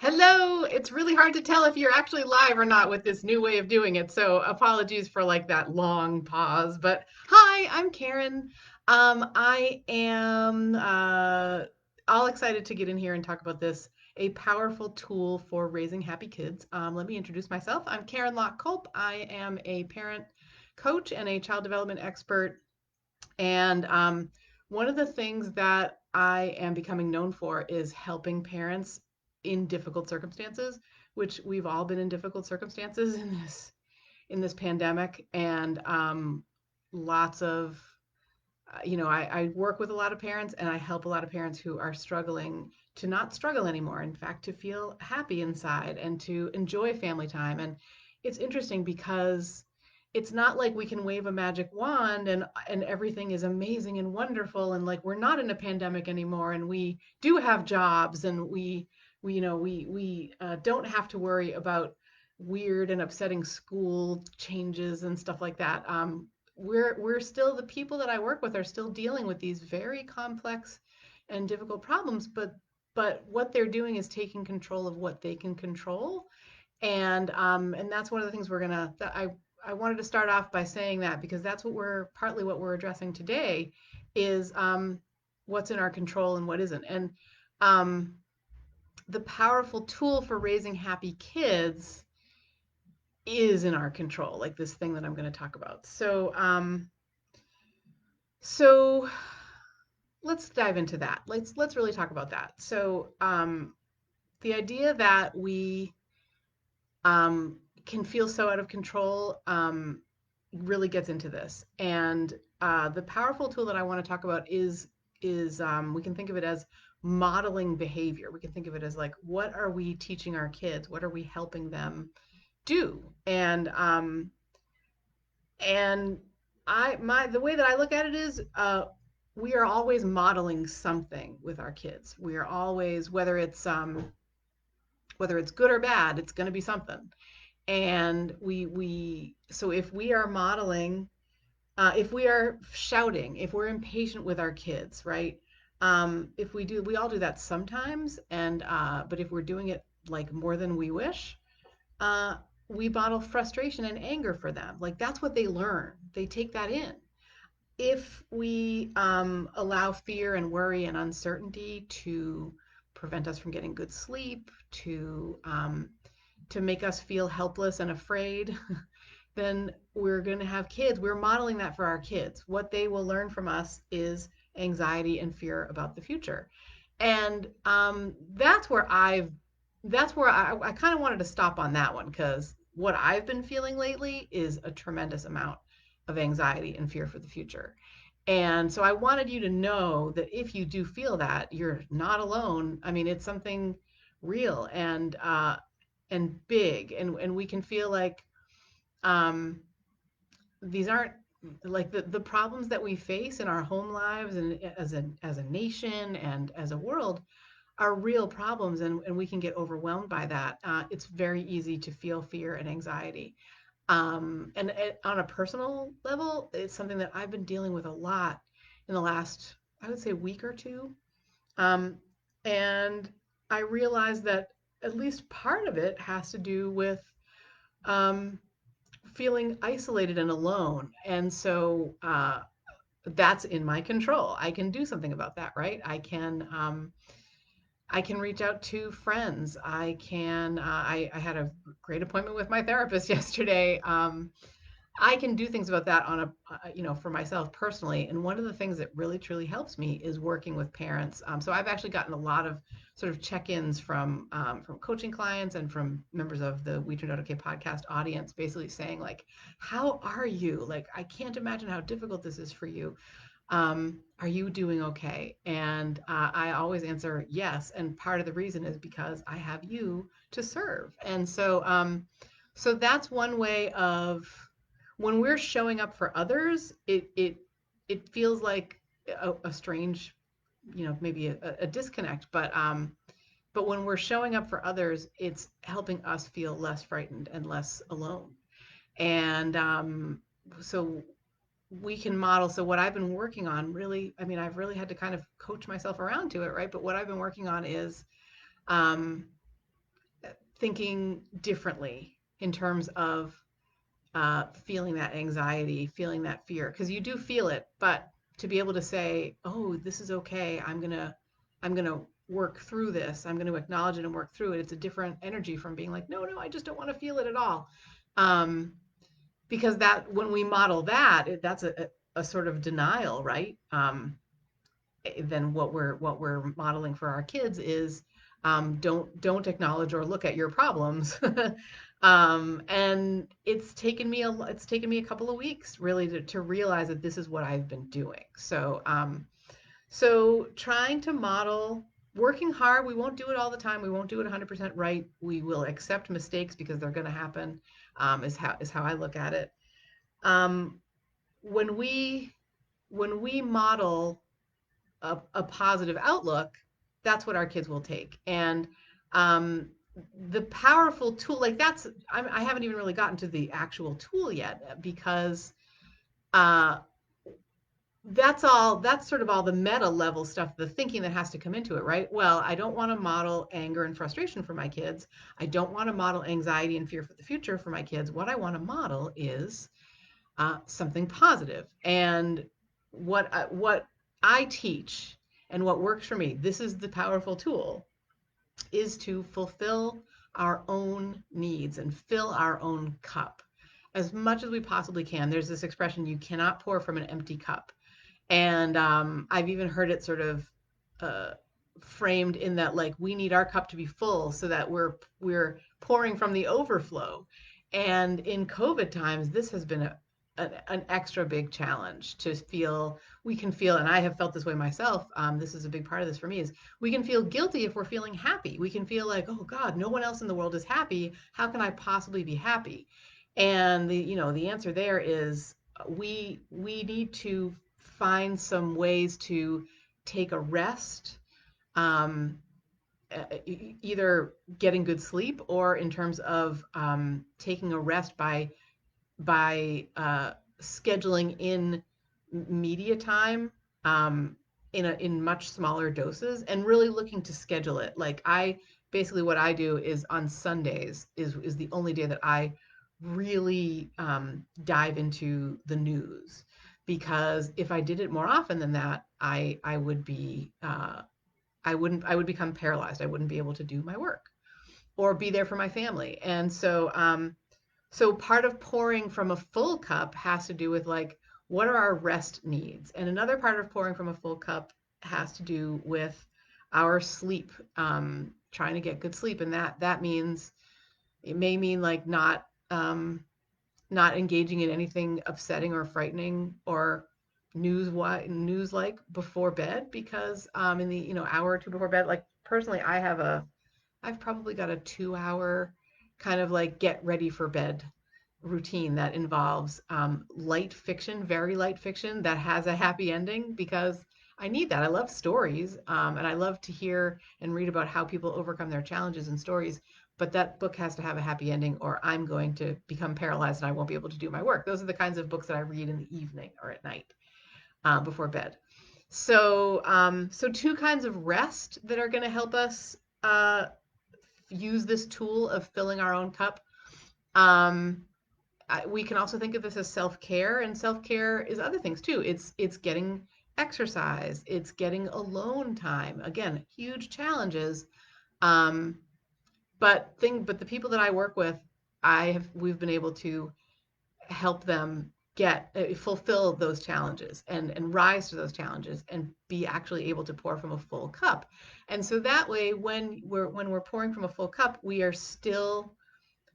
Hello. It's really hard to tell if you're actually live or not with this new way of doing it. So apologies for like that long pause. But hi, I'm Karen. I am all excited to get in here and talk about this, a powerful tool for raising happy kids. Let me introduce myself. I'm Karen Locke Kolp. I am a parent coach and a child development expert. And one of the things that I am becoming known for is helping parents in difficult circumstances, which we've all been in difficult circumstances in this pandemic, and lots of I work with a lot of parents and I help a lot of parents who are struggling to not struggle anymore. In fact, to feel happy inside and to enjoy family time. And it's interesting because it's not like we can wave a magic wand and everything is amazing and wonderful and like we're not in a pandemic anymore and we do have jobs and we don't have to worry about weird and upsetting school changes and stuff like that. We're still, the people that I work with are still dealing with these very complex and difficult problems, but what they're doing is taking control of what they can control. And that's one of the things that I wanted to start off by saying that because that's partly what we're addressing today is what's in our control and what isn't. And um, the powerful tool for raising happy kids is in our control, like this thing that I'm going to talk about. So let's dive into that. Let's really talk about that. So the idea that we can feel so out of control really gets into this. And the powerful tool that I want to talk about is we can think of it as modeling behavior. We can think of it as like, what are we teaching our kids? What are we helping them do? And the way that I look at it is we are always modeling something with our kids. We are always, whether it's good or bad, it's going to be something. And so if we are modeling, if we are shouting, if we're impatient with our kids, right? If we all do that sometimes. But if we're doing it like more than we wish, uh, we bottle frustration and anger for them. Like that's what they learn. They take that in. If we allow fear and worry and uncertainty to prevent us from getting good sleep, to make us feel helpless and afraid, then we're going to have kids. We're modeling that for our kids. What they will learn from us is anxiety and fear about the future. And that's where I kind of wanted to stop on that one because what I've been feeling lately is a tremendous amount of anxiety and fear for the future. And so I wanted you to know that if you do feel that, you're not alone. I mean, it's something real and big, and we can feel like um, these aren't like the problems that we face in our home lives and as a nation and as a world are real problems, and we can get overwhelmed by that. It's very easy to feel fear and anxiety. And on a personal level, it's something that I've been dealing with a lot in the last, I would say, week or two. Um, and I realized that at least part of it has to do with um, feeling isolated and alone. And so that's in my control. I can do something about that, right? I can reach out to friends. I had a great appointment with my therapist yesterday. I can do things about that for myself personally. And one of the things that really truly helps me is working with parents. So I've actually gotten a lot of sort of check-ins from coaching clients and from members of the We Turned Out Okay podcast audience, basically saying like, "How are you? Like, I can't imagine how difficult this is for you. Are you doing okay?" And I always answer yes. And part of the reason is because I have you to serve. And so that's one way of when we're showing up for others, it feels like a strange, maybe a disconnect. But when we're showing up for others, it's helping us feel less frightened and less alone. And so we can model. So what I've been working on really, I mean, I've really had to kind of coach myself around to it, right? But what I've been working on is um, thinking differently in terms of feeling that anxiety, feeling that fear, because you do feel it, but to be able to say, "Oh, this is okay. I'm gonna work through this. I'm going to acknowledge it and work through it." It's a different energy from being like, "No, no, I just don't want to feel it at all." Um, because that when we model that, that's a sort of denial, right? Then what we're modeling for our kids is don't acknowledge or look at your problems. And it's taken me a couple of weeks really to realize that this is what I've been doing. So trying to model working hard. We won't do it all the time. We won't do it 100% right. We will accept mistakes because they're going to happen. Is how I look at it. Um, when we model a positive outlook, that's what our kids will take. And um, the powerful tool, like I haven't even really gotten to the actual tool yet because uh, that's sort of all the meta level stuff, the thinking that has to come into it, right? Well, I don't want to model anger and frustration for my kids. I don't want to model anxiety and fear for the future for my kids. What I want to model is something positive. And what I teach and what works for me, this is the powerful tool, is to fulfill our own needs and fill our own cup as much as we possibly can. There's this expression, you cannot pour from an empty cup. And I've even heard it sort of uh, framed in that, like, we need our cup to be full so that we're pouring from the overflow. And in COVID times, this has been an extra big challenge to feel. We can feel, and I have felt this way myself. This is a big part of this for me, is we can feel guilty if we're feeling happy. We can feel like, oh God, no one else in the world is happy. How can I possibly be happy? And the answer there is we need to find some ways to take a rest, um, either getting good sleep or in terms of taking a rest by scheduling in media time, in much smaller doses, and really looking to schedule it. Like, I basically, what I do is on Sundays is the only day that I really dive into the news, because if I did it more often than that, I would be I would become paralyzed. I wouldn't be able to do my work or be there for my family. And so part of pouring from a full cup has to do with, like, what are our rest needs? And another part of pouring from a full cup has to do with our sleep, trying to get good sleep. And that means, it may mean, like, not engaging in anything upsetting or frightening or news like before bed, because in the hour or two before bed, like, personally, I've probably got a 2 hour kind of like get ready for bed routine that involves light fiction, very light fiction that has a happy ending, because I need that. I love stories, and I love to hear and read about how people overcome their challenges in stories. But that book has to have a happy ending, or I'm going to become paralyzed and I won't be able to do my work. Those are the kinds of books that I read in the evening or at night, before bed. So two kinds of rest that are going to help us use this tool of filling our own cup. Um, we can also think of this as self-care, and self-care is other things too. It's getting exercise, it's getting alone time. Again, huge challenges. Um, but the people that I work with, we've been able to help them get fulfill those challenges and rise to those challenges and be actually able to pour from a full cup. And so that way, when we're pouring from a full cup, we're still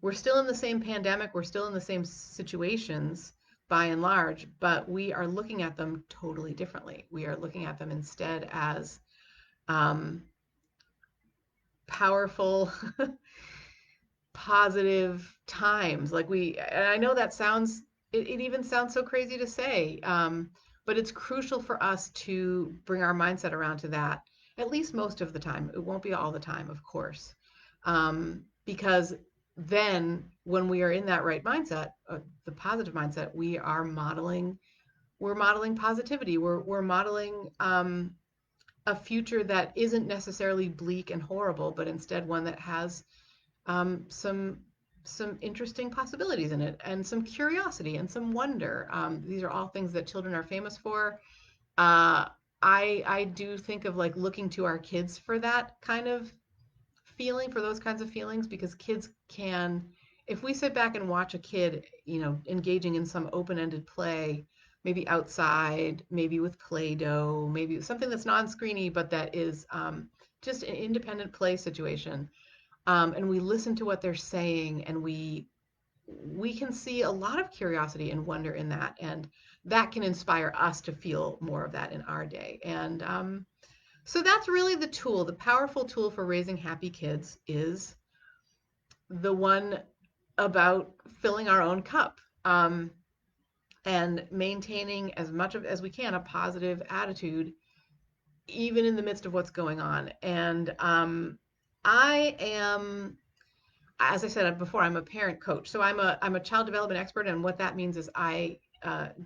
in the same pandemic, we're still in the same situations by and large, but we are looking at them totally differently. We are looking at them instead as um, powerful, positive times. And I know that it even sounds so crazy to say, but it's crucial for us to bring our mindset around to that, at least most of the time. It won't be all the time, of course, because then when we are in that right mindset, the positive mindset, we're modeling positivity. We're modeling a future that isn't necessarily bleak and horrible, but instead one that has some interesting possibilities in it, and some curiosity and some wonder. These are all things that children are famous for. Uh, I do think of like looking to our kids for that kind of feeling, for those kinds of feelings, because kids can, if we sit back and watch a kid, engaging in some open-ended play, maybe outside, maybe with Play-Doh, maybe something that's non-screeny, but that is just an independent play situation, and we listen to what they're saying, and we can see a lot of curiosity and wonder in that, and that can inspire us to feel more of that in our day. And so that's really the tool. The powerful tool for raising happy kids is the one about filling our own cup, and maintaining as much of as we can a positive attitude, even in the midst of what's going on. And I am, as I said before, I'm a parent coach. So I'm a child development expert, and what that means is I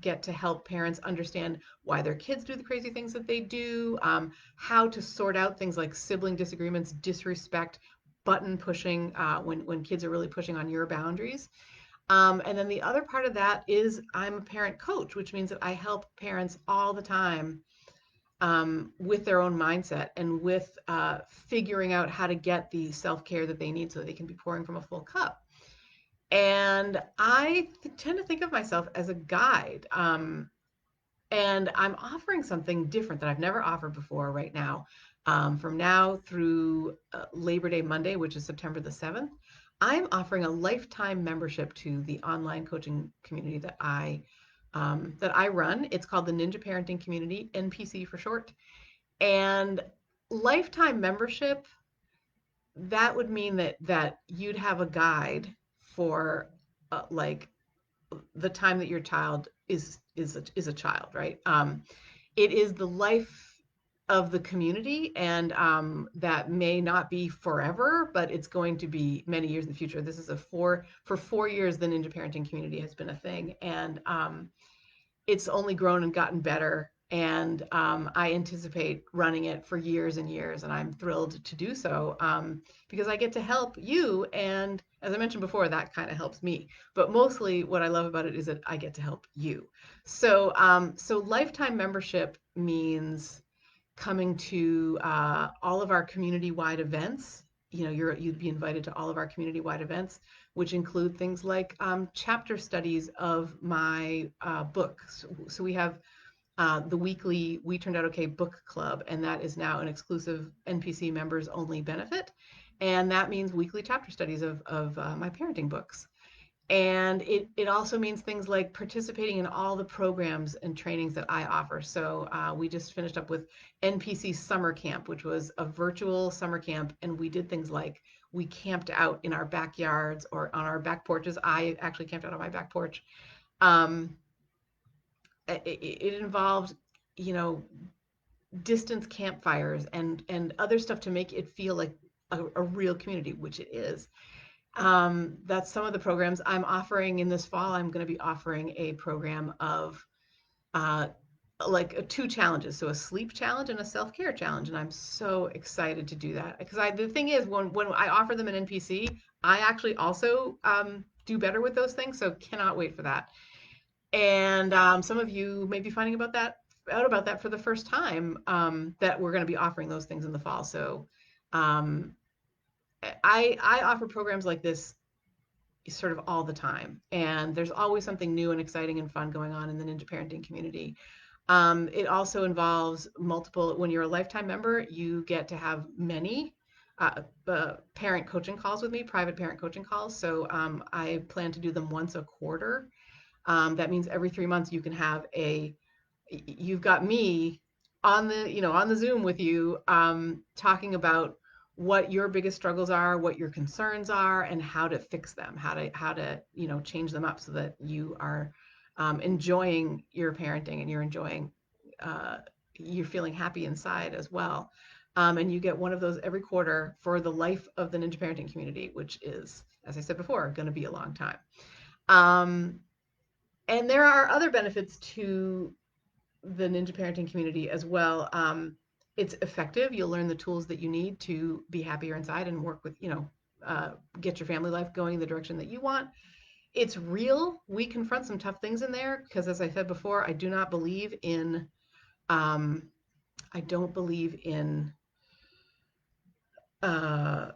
get to help parents understand why their kids do the crazy things that they do, how to sort out things like sibling disagreements, disrespect, button pushing, when kids are really pushing on your boundaries. And then the other part of that is I'm a parent coach, which means that I help parents all the time, with their own mindset, and with figuring out how to get the self-care that they need so that they can be pouring from a full cup. And I tend to think of myself as a guide. And I'm offering something different that I've never offered before right now. From now through Labor Day Monday, which is September the 7th, I'm offering a lifetime membership to the online coaching community that I run. It's called the Ninja Parenting Community, NPC for short. And lifetime membership, that would mean that you'd have a guide for like the time that your child is a child, right? It is the life of the community, and that may not be forever, but it's going to be many years in the future. This is for 4 years, the Ninja Parenting Community has been a thing, and it's only grown and gotten better. And I anticipate running it for years and years, and I'm thrilled to do so, because I get to help you. And as I mentioned before, that kind of helps me. But mostly, what I love about it is that I get to help you. So lifetime membership means coming to all of our community-wide events. You'd be invited to all of our community-wide events, which include things like chapter studies of my books. So we have the weekly We Turned Out Okay book club, and that is now an exclusive NPC members only benefit. And that means weekly chapter studies of my parenting books. And it also means things like participating in all the programs and trainings that I offer. So we just finished up with NPC Summer Camp, which was a virtual summer camp. And we did things like we camped out in our backyards or on our back porches. I actually camped out on my back porch. Um, it involved, you know, distance campfires and other stuff to make it feel like a real community, which it is. That's some of the programs I'm offering in this fall. I'm going to be offering a program of uh, two challenges, so a sleep challenge and a self-care challenge, and I'm so excited to do that, because the thing is, when I offer them an NPC, I actually also do better with those things, so cannot wait for that. And some of you may be finding out about that for the first time, that we're going to be offering those things in the fall. So um, I offer programs like this sort of all the time, and there's always something new and exciting and fun going on in the Ninja Parenting community. It also involves multiple. When you're a lifetime member, you get to have many parent coaching calls with me, private parent coaching calls. So I plan to do them once a quarter. That means every 3 months you've got me on the Zoom with you, talking about what your biggest struggles are, what your concerns are, and how to fix them, how to change them up so that you are enjoying your parenting, and you're feeling happy inside as well. And you get one of those every quarter for the life of the Ninja Parenting community, which is, as I said before, going to be a long time. And there are other benefits to the Ninja Parenting community as well. It's effective. You'll learn the tools that you need to be happier inside and work with, get your family life going in the direction that you want. It's real. We confront some tough things in there because, as I said before, um, I don't believe in uh,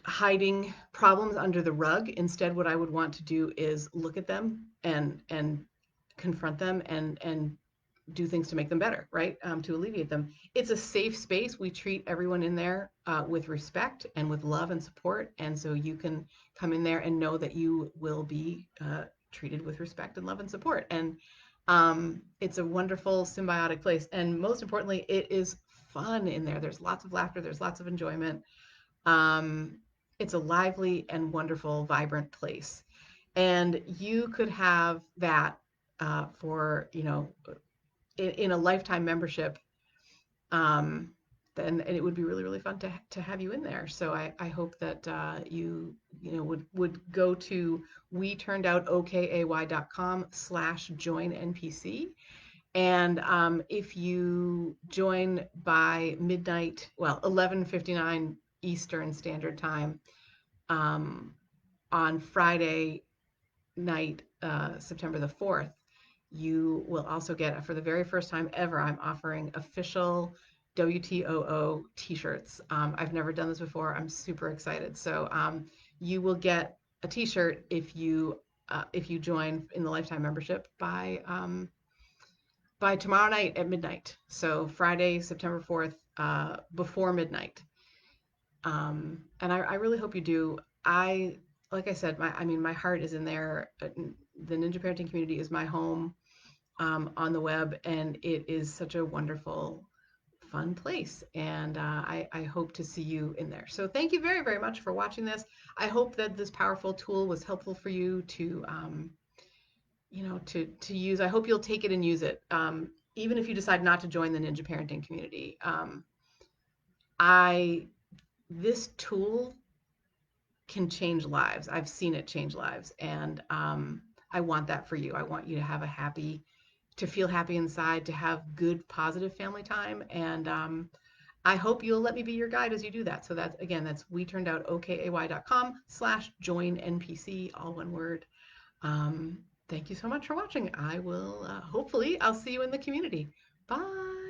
hiding problems under the rug. Instead, what I would want to do is look at them and confront them and do things to make them better, right? To alleviate them. It's a safe space. We treat everyone in there with respect and with love and support, and so you can come in there and know that you will be treated with respect and love and support. And it's a wonderful symbiotic place, and most importantly, it is fun in there. There's lots of laughter. There's lots of enjoyment. Um, it's a lively and wonderful, vibrant place. And you could have that for, in a lifetime membership. Um, then and it would be really, really fun to have you in there. So I hope that would go to weturnedoutokai.com/join NPC. And if you join by midnight, well, 11:59 Eastern Standard Time um, on Friday night, September the 4th, you will also get, for the very first time ever, I'm offering official WTOO t-shirts. I've never done this before. I'm super excited. So you will get a t-shirt if you join in the lifetime membership by tomorrow night at midnight. So Friday, September 4th, before midnight. And I really hope you do. Like I said, my heart is in there. The Ninja Parenting community is my home on the web, and it is such a wonderful, fun place. And I hope to see you in there. So thank you very, very much for watching this. I hope that this powerful tool was helpful for you to use. I hope you'll take it and use it. Even if you decide not to join the Ninja Parenting community, this tool can change lives. I've seen it change lives, and I want that for you. I want you to have to feel happy inside, to have good, positive family time, and I hope you'll let me be your guide as you do that. So that's weturnedoutokai.com/join NPC, all one word. Thank you so much for watching. I will hopefully I'll see you in the community. Bye.